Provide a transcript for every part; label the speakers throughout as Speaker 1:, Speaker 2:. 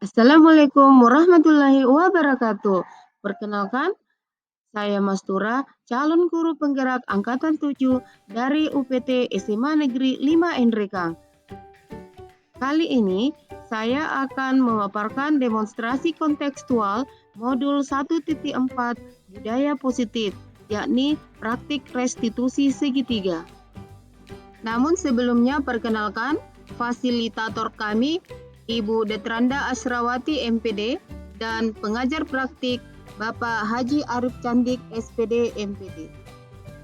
Speaker 1: Assalamualaikum warahmatullahi wabarakatuh. Perkenalkan, saya Mastura, calon guru penggerak Angkatan 7 dari UPT SMA Negeri 5 Enrekang. Kali ini, saya akan memaparkan demonstrasi kontekstual modul 1.4 Budaya Positif, yakni praktik restitusi segitiga. Namun sebelumnya perkenalkan, fasilitator kami Ibu Detranda Asrawati MPD dan pengajar praktik Bapak Haji Arif Candik SPD MPD.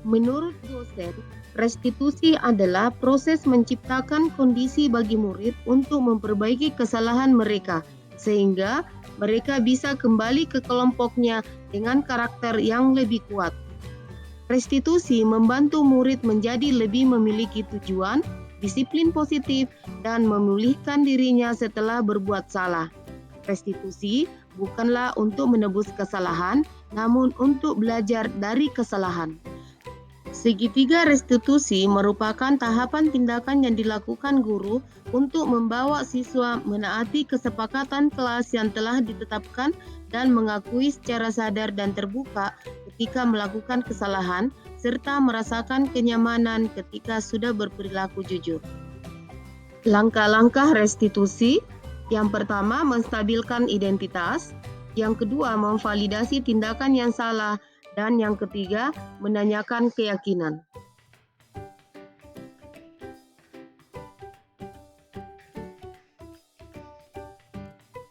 Speaker 1: Menurut dosen, restitusi adalah proses menciptakan kondisi bagi murid untuk memperbaiki kesalahan mereka sehingga mereka bisa kembali ke kelompoknya dengan karakter yang lebih kuat. Restitusi membantu murid menjadi lebih memiliki tujuan, disiplin positif, dan memulihkan dirinya setelah berbuat salah. Restitusi bukanlah untuk menebus kesalahan, namun untuk belajar dari kesalahan. Segitiga restitusi merupakan tahapan tindakan yang dilakukan guru untuk membawa siswa menaati kesepakatan kelas yang telah ditetapkan dan mengakui secara sadar dan terbuka ketika melakukan kesalahan, serta merasakan kenyamanan ketika sudah berperilaku jujur. Langkah-langkah restitusi, yang pertama menstabilkan identitas, yang kedua memvalidasi tindakan yang salah, dan yang ketiga menanyakan keyakinan.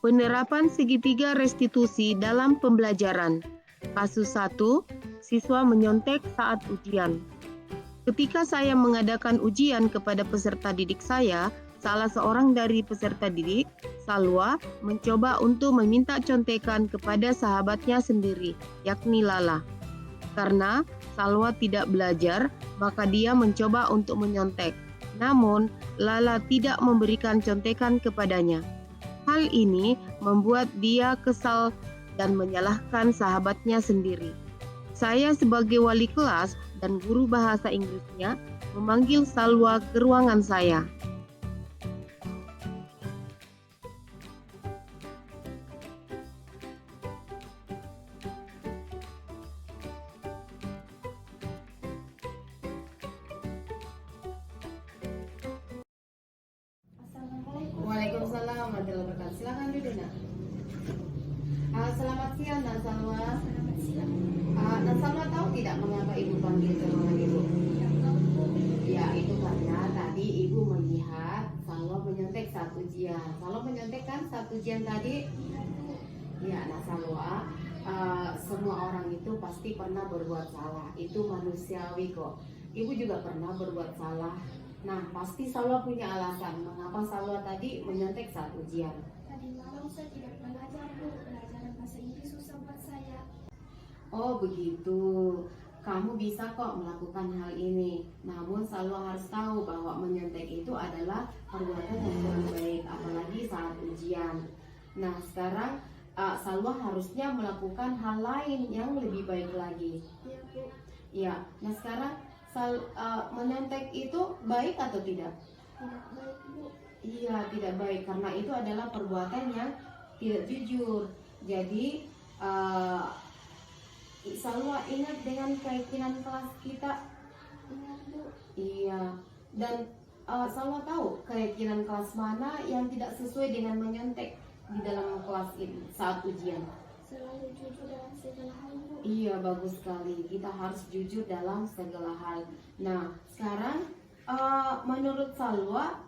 Speaker 1: Penerapan segitiga restitusi dalam pembelajaran. Kasus 1, siswa menyontek saat ujian. Ketika saya mengadakan ujian kepada peserta didik saya, salah seorang dari peserta didik, Salwa, mencoba untuk meminta contekan kepada sahabatnya sendiri, yakni Lala. Karena Salwa tidak belajar, maka dia mencoba untuk menyontek. Namun, Lala tidak memberikan contekan kepadanya. Hal ini membuat dia kesal dan menyalahkan sahabatnya sendiri. Saya sebagai wali kelas dan guru bahasa Inggrisnya memanggil Salwa ke ruangan saya. Waalaikumsalam warahmatullahi wabarakatuh. Silakan duduk, Nak. Selamat siang, Nak Salwa.
Speaker 2: Selamat siang.
Speaker 1: Nak Salwa tahu tidak mengapa Ibu panggil ke ruangan Ibu?
Speaker 2: Tidak tahu, Bu.
Speaker 1: Ya, itu karena tadi Ibu melihat Salwa menyontek saat ujian. Salwa menyontek kan saat ujian tadi?
Speaker 2: Iya, Bu.
Speaker 1: Ya, Nak Salwa, semua orang itu pasti pernah berbuat salah. Itu manusiawi kok. Ibu juga pernah berbuat salah. Nah, pasti Salwa punya alasan mengapa Salwa tadi menyontek saat ujian.
Speaker 2: Tadi malam saya tidak belajar, Bu. Pelajaran bahasa Inggris susah buat saya.
Speaker 1: Oh begitu, kamu bisa kok melakukan hal ini. Namun Salwa harus tahu bahwa menyontek itu adalah perbuatan yang kurang baik, apalagi saat ujian. Nah sekarang Salwa harusnya melakukan hal lain yang lebih baik lagi.
Speaker 2: Iya, Bu.
Speaker 1: Ya, nah sekarang menyontek itu baik atau tidak?
Speaker 2: Tidak baik, Bu.
Speaker 1: Iya, tidak baik karena itu adalah perbuatan yang tidak jujur. Jadi Salwa ingat dengan keyakinan kelas kita.
Speaker 2: Ingat, Bu.
Speaker 1: Iya. Dan Salwa tahu keyakinan kelas mana yang tidak sesuai dengan menyontek di dalam kelas ini saat ujian.
Speaker 2: Selalu jujur dalam segala hal, Bu.
Speaker 1: Iya, bagus sekali. Kita harus jujur dalam segala hal. Nah, sekarang menurut Salwa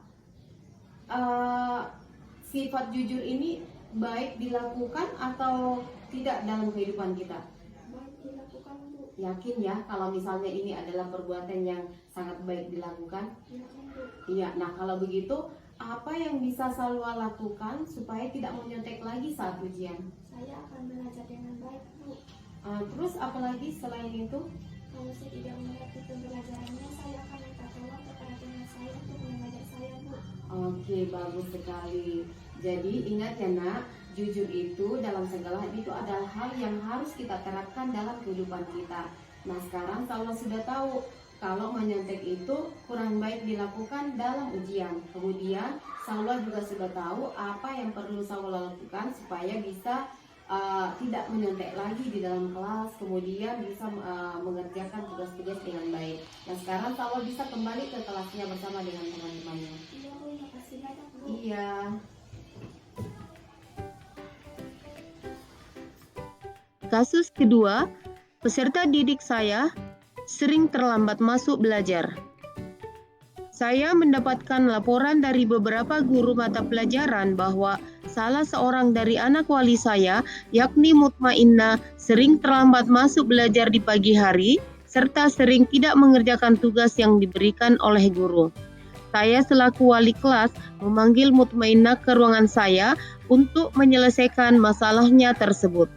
Speaker 1: sifat jujur ini baik dilakukan atau tidak dalam kehidupan kita?
Speaker 2: Baik dilakukan, Bu.
Speaker 1: Yakin ya kalau misalnya ini adalah perbuatan yang sangat baik dilakukan?
Speaker 2: Yakin, Bu.
Speaker 1: Iya, nah kalau begitu apa yang bisa Salwa lakukan supaya tidak menyontek lagi saat ujian?
Speaker 2: Saya akan belajar dengan baik, Bu.
Speaker 1: Terus apalagi selain itu?
Speaker 2: Kalau saya tidak mengerti pembelajarannya, saya akan minta tolong kepada teman saya untuk mengajar saya, Bu.
Speaker 1: Oke, bagus sekali. Jadi ingat ya nak, jujur itu dalam segala hal itu adalah hal yang harus kita terapkan dalam kehidupan kita. Nah sekarang Salwa sudah tahu Kalau menyontek itu kurang baik dilakukan dalam ujian. Kemudian Saula juga sudah tahu apa yang perlu Saula lakukan supaya bisa tidak menyontek lagi di dalam kelas, kemudian bisa mengerjakan tugas-tugas dengan baik. Dan sekarang Saula bisa kembali ke kelasnya bersama dengan teman-temannya.
Speaker 2: Iya Bu, makasih banyak Bu.
Speaker 1: Iya. Kasus kedua, peserta didik saya sering terlambat masuk belajar. Saya mendapatkan laporan dari beberapa guru mata pelajaran bahwa salah seorang dari anak wali saya, yakni Mutmainnah, sering terlambat masuk belajar di pagi hari, serta sering tidak mengerjakan tugas yang diberikan oleh guru. Saya selaku wali kelas memanggil Mutmainnah ke ruangan saya untuk menyelesaikan masalahnya tersebut.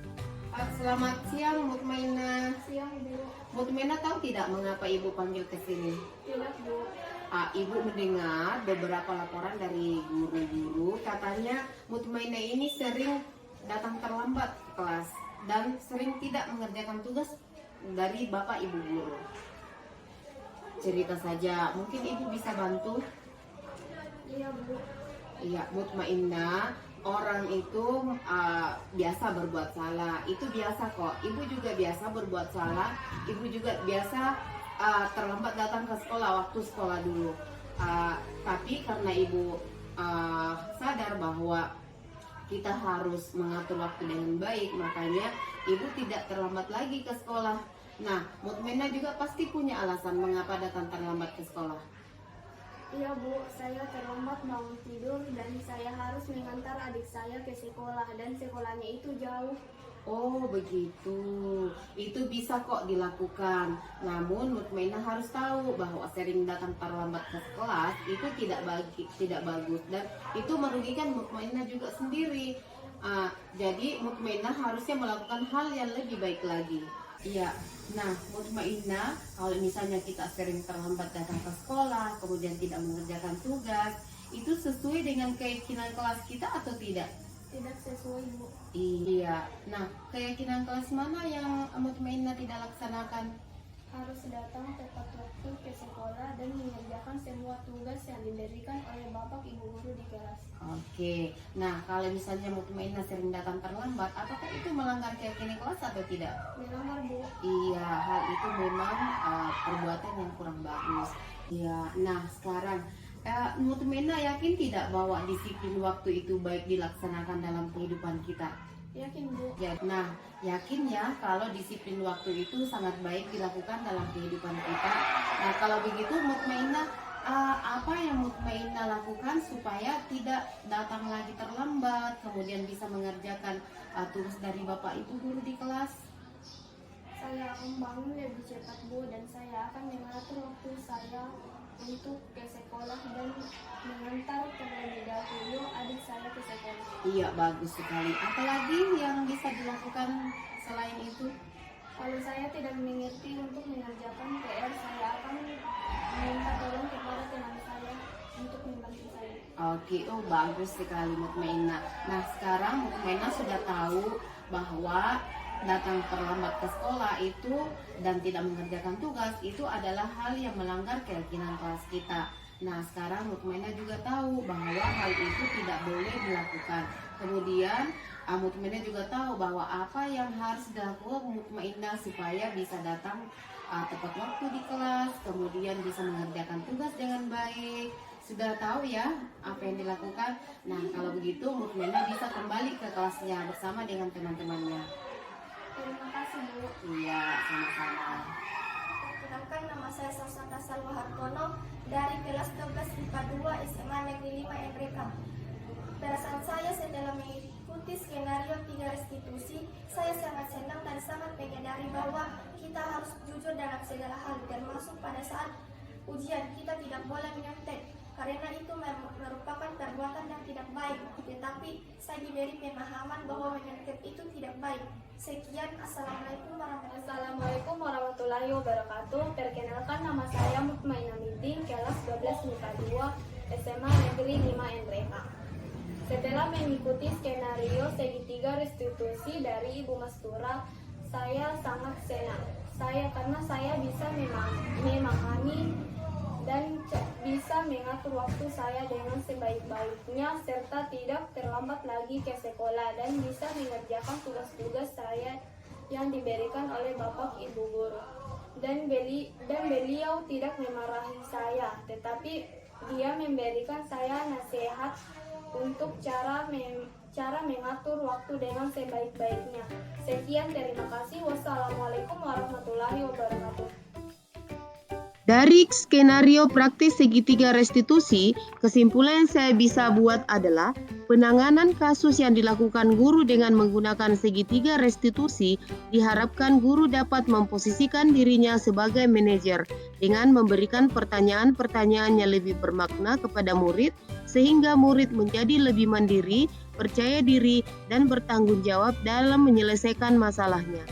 Speaker 1: Selamat siang Mutmainnah.
Speaker 2: Siang Bu.
Speaker 1: Mutmainnah tahu tidak mengapa Ibu panggil ke sini?
Speaker 2: Tidak Bu.
Speaker 1: Ibu mendengar beberapa laporan dari guru-guru, katanya Mutmainnah ini sering datang terlambat ke kelas dan sering tidak mengerjakan tugas dari Bapak Ibu guru. Cerita saja, mungkin Ibu bisa bantu?
Speaker 2: Iya Bu.
Speaker 1: Iya, Mutmainnah, orang itu biasa berbuat salah, itu biasa kok. Ibu juga biasa berbuat salah, Ibu juga biasa terlambat datang ke sekolah waktu sekolah dulu. Tapi karena Ibu sadar bahwa kita harus mengatur waktu dengan baik, makanya Ibu tidak terlambat lagi ke sekolah. Nah, Mutmainnah juga pasti punya alasan mengapa datang terlambat ke sekolah.
Speaker 2: Iya Bu, saya terlambat bangun tidur dan saya harus mengantar adik saya ke sekolah dan sekolahnya itu jauh.
Speaker 1: Oh begitu, itu bisa kok dilakukan. Namun Mutmainnah harus tahu bahwa sering datang terlambat ke kelas itu tidak bagus dan itu merugikan Mutmainnah juga sendiri. Jadi Mutmainnah harusnya melakukan hal yang lebih baik lagi. Iya, nah Mutmainnah, kalau misalnya kita sering terlambat datang ke sekolah, kemudian tidak mengerjakan tugas, itu sesuai dengan keyakinan kelas kita atau tidak?
Speaker 2: Tidak sesuai Bu.
Speaker 1: Iya, nah keyakinan kelas mana yang Mutmainnah tidak laksanakan?
Speaker 2: Harus datang tepat waktu ke sekolah dan mengerjakan semua tugas yang diberikan oleh Bapak Ibu guru di kelas.
Speaker 1: Oke, nah kalau misalnya Mutmainnah sering datang terlambat, apakah itu melanggar keyakinan kelas atau tidak?
Speaker 2: Melanggar Bu.
Speaker 1: Iya, hal itu memang perbuatan yang kurang bagus. Iya, nah sekarang Mutmainnah yakin tidak bahwa disiplin waktu itu baik dilaksanakan dalam kehidupan kita?
Speaker 2: Yakin Bu.
Speaker 1: Ya, nah yakin ya kalau disiplin waktu itu sangat baik dilakukan dalam kehidupan kita. Nah kalau begitu Mutmainnah, apa yang Mutmainnah lakukan supaya tidak datang lagi terlambat, kemudian bisa mengerjakan tugas dari Bapak Ibu guru di kelas?
Speaker 2: Saya akan bangun lebih cepat Bu dan saya akan mengatur waktu saya untuk ke sekolah dan mengantar terlebih dahulu adik saya ke sekolah.
Speaker 1: Iya, bagus sekali. Apalagi yang bisa dilakukan selain itu?
Speaker 2: Kalau saya tidak mengerti untuk mengerjakan PR, saya akan meminta tolong kepada teman saya untuk membantu saya.
Speaker 1: Oke, oh bagus sekali Mutmainnah. Nah sekarang Mutmainnah sudah tahu bahwa datang terlambat ke sekolah itu dan tidak mengerjakan tugas itu adalah hal yang melanggar keyakinan kelas kita. Nah sekarang Mutmainnah juga tahu bahwa hal itu tidak boleh dilakukan. Kemudian Mutmainnah juga tahu bahwa apa yang harus dilakukan Mutmainnah supaya bisa datang tepat waktu di kelas, kemudian bisa mengerjakan tugas dengan baik. Sudah tahu ya apa yang dilakukan. Nah kalau begitu Mutmainnah bisa kembali ke kelasnya bersama dengan teman-temannya.
Speaker 2: Terima kasih Bu.
Speaker 1: Iya, sama-sama.
Speaker 2: Perkenalkan, nama saya Sasana Salwa Hartono dari kelas 12 IPA 2 SMA Negeri 5 NRK. Perasaan saya setelah mengikuti skenario 3 restitusi, saya sangat senang dan sangat menyadari bahwa kita harus jujur dalam segala hal, termasuk pada saat ujian. Kita tidak boleh menyontek, karena itu merupakan perbuatan yang tidak baik. Tetapi saya diberi pemahaman bahwa menyontek itu tidak baik. Sekian, Assalamualaikum warahmatullahi wabarakatuh. Perkenalkan, nama saya Mutmainnah Midin, kelas 12 MIPA 2 SMA Negeri 5 NRK. Setelah mengikuti skenario segitiga restitusi dari Ibu Mastura, saya sangat senang.
Speaker 3: saya karena saya bisa memahami dan bisa mengatur waktu saya dengan sebaik-baiknya serta tidak terlambat lagi ke sekolah dan bisa mengerjakan tugas-tugas saya yang diberikan oleh Bapak Ibu guru. Dan beliau tidak memarahi saya, tetapi dia memberikan saya nasihat untuk cara mengatur waktu dengan sebaik-baiknya. Sekian, terima kasih. Wassalamualaikum warahmatullahi wabarakatuh.
Speaker 1: Dari skenario praktis segitiga restitusi, kesimpulan yang saya bisa buat adalah penanganan kasus yang dilakukan guru dengan menggunakan segitiga restitusi diharapkan guru dapat memposisikan dirinya sebagai manajer dengan memberikan pertanyaan-pertanyaan yang lebih bermakna kepada murid sehingga murid menjadi lebih mandiri, percaya diri, dan bertanggung jawab dalam menyelesaikan masalahnya.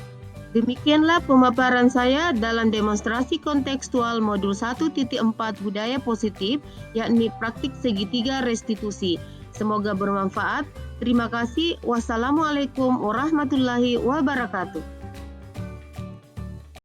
Speaker 1: Demikianlah pemaparan saya dalam demonstrasi kontekstual modul 1.4 budaya positif, yakni praktik segitiga restitusi. Semoga bermanfaat. Terima kasih. Wassalamualaikum warahmatullahi wabarakatuh.